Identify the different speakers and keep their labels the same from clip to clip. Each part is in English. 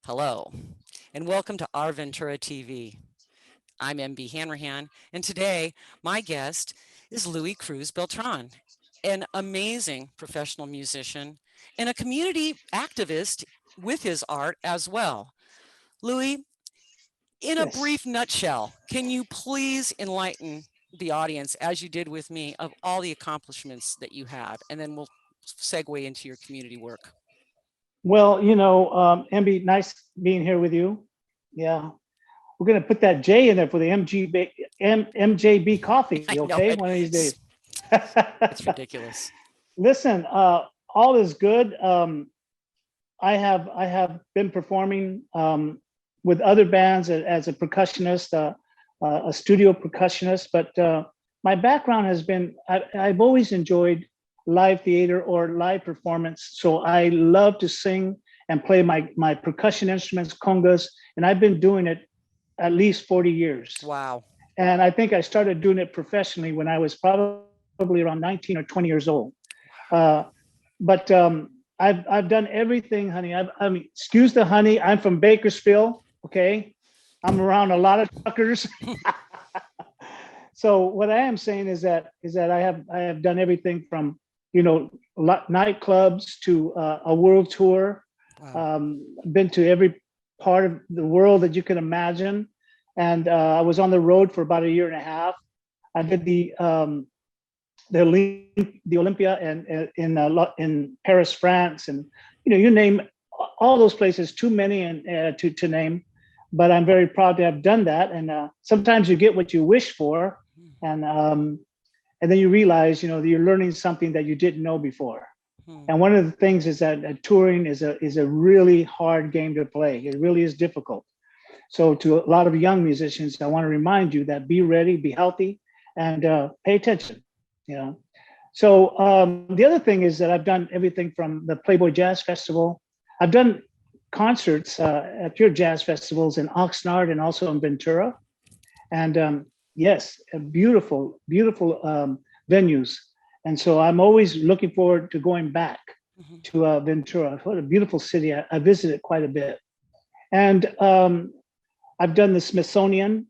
Speaker 1: Hello, and welcome to Our Ventura TV. I'm MB Hanrahan, and today my guest is Louie Cruz Beltran, an amazing professional musician and a community activist with his art as well. Louie, in a
Speaker 2: Yes.
Speaker 1: brief nutshell, can you please enlighten the audience, as you did with me, of all the accomplishments that you have, and then we'll segue into your community work.
Speaker 2: Well, MB, nice being here with you. Yeah. We're going to put that J in there for the MJB coffee,
Speaker 1: I know
Speaker 2: okay?
Speaker 1: it.
Speaker 2: One of these days.
Speaker 1: It's ridiculous.
Speaker 2: Listen, all is good. I have been performing with other bands as a percussionist, a studio percussionist, but my background has been I've always enjoyed live theater or live performance. So I love to sing and play my percussion instruments, congas, and I've been doing it at least 40 years.
Speaker 1: Wow.
Speaker 2: And I think I started doing it professionally when I was probably around 19 or 20 years old. Uh, but I've done everything, honey. I mean, excuse the honey. I'm from Bakersfield. Okay, I'm around a lot of truckers. So what I am saying is that I have done everything from nightclubs to a world tour.
Speaker 1: Wow.
Speaker 2: Been to every part of the world that you can imagine, and I was on the road for about a year and a half. I did the Olympia and in Paris, France, and you name all those places. Too many and to name, but I'm very proud to have done that. And sometimes you get what you wish for, and and then you realize that you're learning something that you didn't know before.
Speaker 1: Hmm.
Speaker 2: And one of the things is that touring is a really hard game to play. It really is difficult. So to a lot of young musicians, I want to remind you that be ready, be healthy, and pay attention. You know. So the other thing is that I've done everything from the Playboy Jazz Festival. I've done concerts at your jazz festivals in Oxnard and also in Ventura. And yes, beautiful, beautiful venues. And so I'm always looking forward to going back
Speaker 1: Mhm.
Speaker 2: to Ventura. What a beautiful city. I visited quite a bit. And I've done the Smithsonian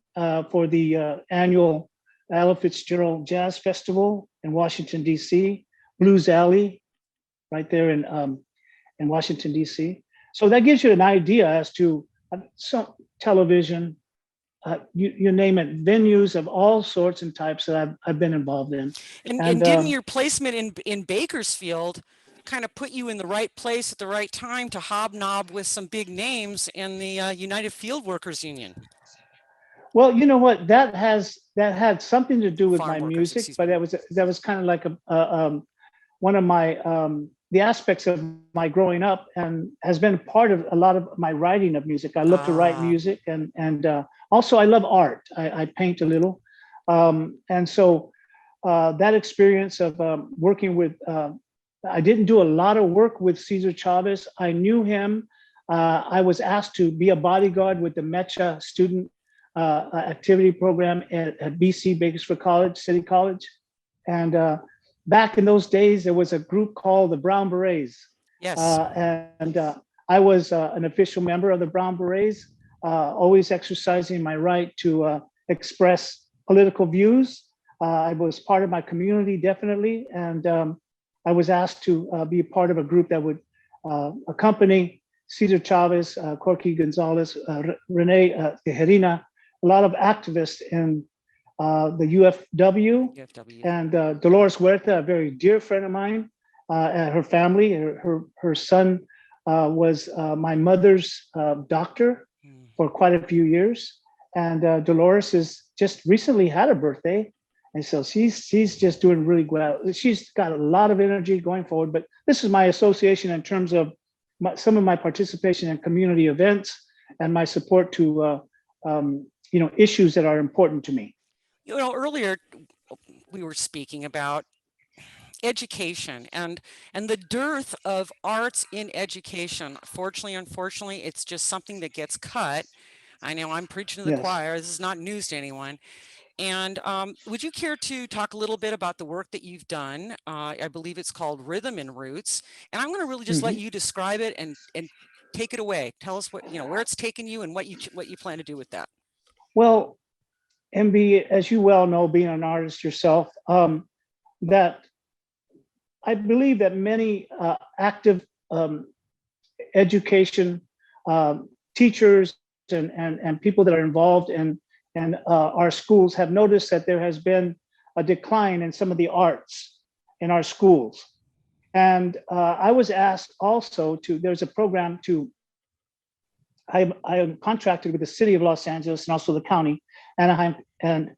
Speaker 2: for the annual Ella Fitzgerald Jazz Festival in Washington, D.C., Blues Alley, right there in Washington, D.C. So that gives you an idea as to some television, you name it, venues of all sorts and types that I've been involved in.
Speaker 1: And
Speaker 2: And
Speaker 1: didn't your placement in Bakersfield kind of put you in the right place at the right time to hobnob with some big names in the United Field Workers Union?
Speaker 2: well, you know what? That had something to do with
Speaker 1: Farm
Speaker 2: my
Speaker 1: workers,
Speaker 2: music,
Speaker 1: excuse
Speaker 2: but
Speaker 1: me.
Speaker 2: that was kind of like one of my the aspects of my growing up, and has been part of a lot of my writing of music. I love to write
Speaker 1: Ah,
Speaker 2: music, and also I love art. I paint a little, and so that experience of working with I didn't do a lot of work with Cesar Chavez. I knew him. I was asked to be a bodyguard with the MECHA student activity program at BC Bakersfield College, City College. And back in those days, there was a group called the Brown Berets.
Speaker 1: yes.
Speaker 2: And I was an official member of the Brown Berets, always exercising my right to express political views. I was part of my community, definitely. And I was asked to be a part of a group that would accompany Cesar Chavez, Corky Gonzalez, Rene Tejerina, a lot of activists in the UFW,
Speaker 1: UFW.
Speaker 2: and Dolores Huerta, a very dear friend of mine, and her family. Her son was my mother's doctor
Speaker 1: Hmm.
Speaker 2: for quite a few years, and Dolores has just recently had a birthday, and so she's just doing really well. She's got a lot of energy going forward. But this is my association in terms of some of my participation in community events and my support to issues that are important to me.
Speaker 1: Earlier we were speaking about education and the dearth of arts in education. Fortunately, unfortunately, it's just something that gets cut. I know I'm preaching to the
Speaker 2: Yes.
Speaker 1: choir. This is not news to anyone. And would you care to talk a little bit about the work that you've done? I believe it's called Rhythm and Roots. And I'm going to really just let
Speaker 2: Mhm.
Speaker 1: you describe it and take it away. Tell us what, where it's taken you and what you plan to do with that.
Speaker 2: Well, MB, as you well know, being an artist yourself, that I believe that many active education teachers and people that are involved in our schools have noticed that there has been a decline in some of the arts in our schools. And I was asked also there's a program I am contracted with the city of Los Angeles and also the county, Anaheim, and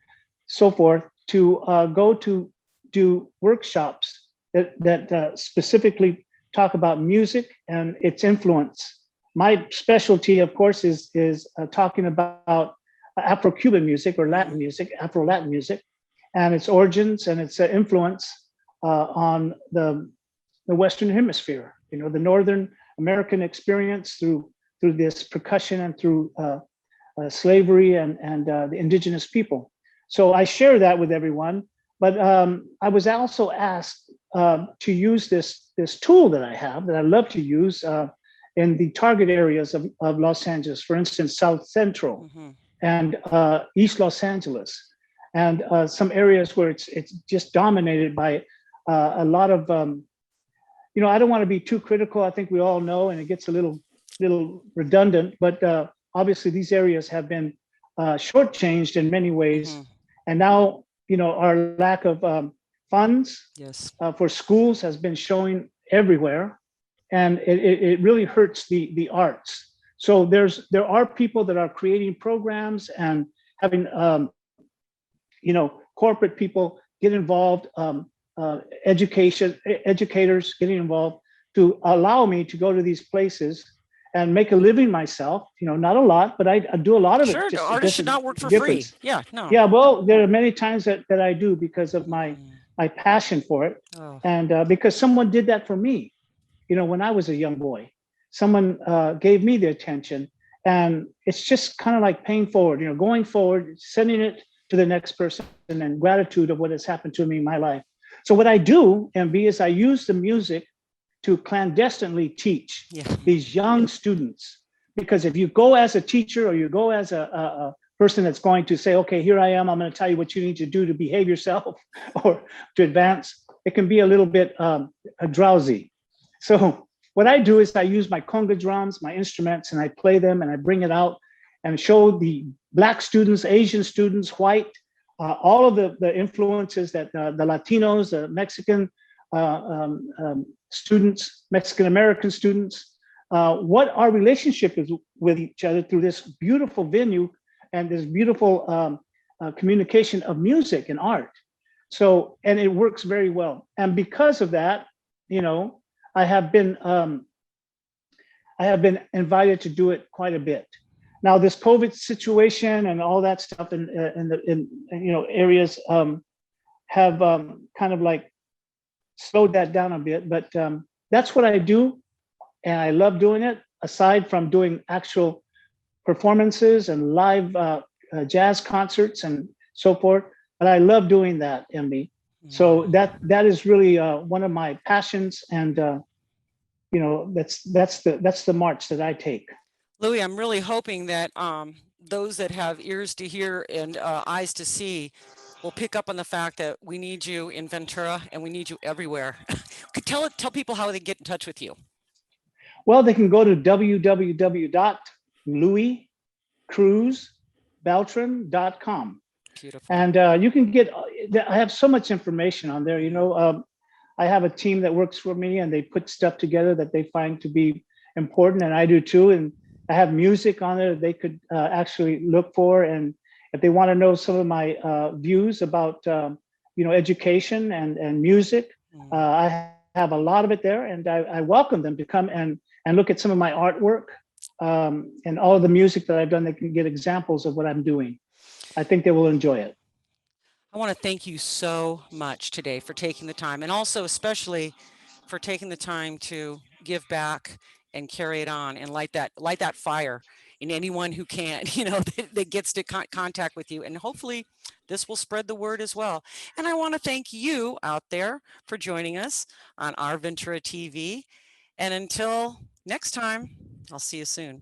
Speaker 2: so forth, to go to do workshops that specifically talk about music and its influence. My specialty, of course, is talking about Afro-Cuban music or Latin music, Afro-Latin music, and its origins and its influence on the Western Hemisphere. The Northern American experience through this percussion and through slavery and the indigenous people. So I share that with everyone. But I was also asked to use this tool that I have that I love to use in the target areas of Los Angeles, for instance, South Central and East Los Angeles, and some areas where it's just dominated by a lot of, I don't want to be too critical. I think we all know, and it gets a little redundant, but obviously these areas have been shortchanged in many ways. And now, our lack of funds for schools has been showing everywhere, and it really hurts the arts. So there are people that are creating programs and having, corporate people get involved, educators getting involved to allow me to go to these places and make a living myself. Not a lot, but I do a lot of it.
Speaker 1: Sure,
Speaker 2: Just
Speaker 1: artists should not work for
Speaker 2: difference.
Speaker 1: free. Yeah, no.
Speaker 2: Yeah, well, there are many times that I do because of my passion for it, and because someone did that for me. When I was a young boy, someone gave me the attention, and it's just kind of like paying forward. Going forward, sending it to the next person, and gratitude of what has happened to me in my life. So what I do, MB, is I use the music to clandestinely teach these young students. Because if you go as a teacher or you go as a person that's going to say, okay, here I am, I'm going to tell you what you need to do to behave yourself or to advance, it can be a little bit drowsy. So what I do is I use my conga drums, my instruments, and I play them and I bring it out and show the Black students, Asian students, white, all of the influences that the Latinos, the Mexican students, Mexican-American students, what our relationship is with each other through this beautiful venue and this beautiful communication of music and art. So, and it works very well. And because of that, I have been invited to do it quite a bit. Now, this COVID situation and all that stuff in areas have kind of like slowed that down a bit, but that's what I do, and I love doing it. Aside from doing actual performances and live jazz concerts and so forth, but I love doing that, MB. So that is really one of my passions, and that's the march that I take.
Speaker 1: Louie, I'm really hoping that those that have ears to hear and eyes to see will pick up on the fact that we need you in Ventura and we need you everywhere. Tell people how they get in touch with you.
Speaker 2: Well, they can go to www.LouieCruzBeltran.com.
Speaker 1: Beautiful.
Speaker 2: And you can get, I have so much information on there. I have a team that works for me, and they put stuff together that they find to be important, and I do too. And I have music on there they could actually look for. And if they want to know some of my views about, education and music, I have a lot of it there. And I welcome them to come and look at some of my artwork and all of the music that I've done. They can get examples of what I'm doing. I think they will enjoy it.
Speaker 1: I want to thank you so much today for taking the time, and also especially for taking the time to give back and carry it on and light that fire in anyone who can, that gets to contact with you. And hopefully this will spread the word as well. And I want to thank you out there for joining us on Our Ventura TV. And until next time. I'll see you soon.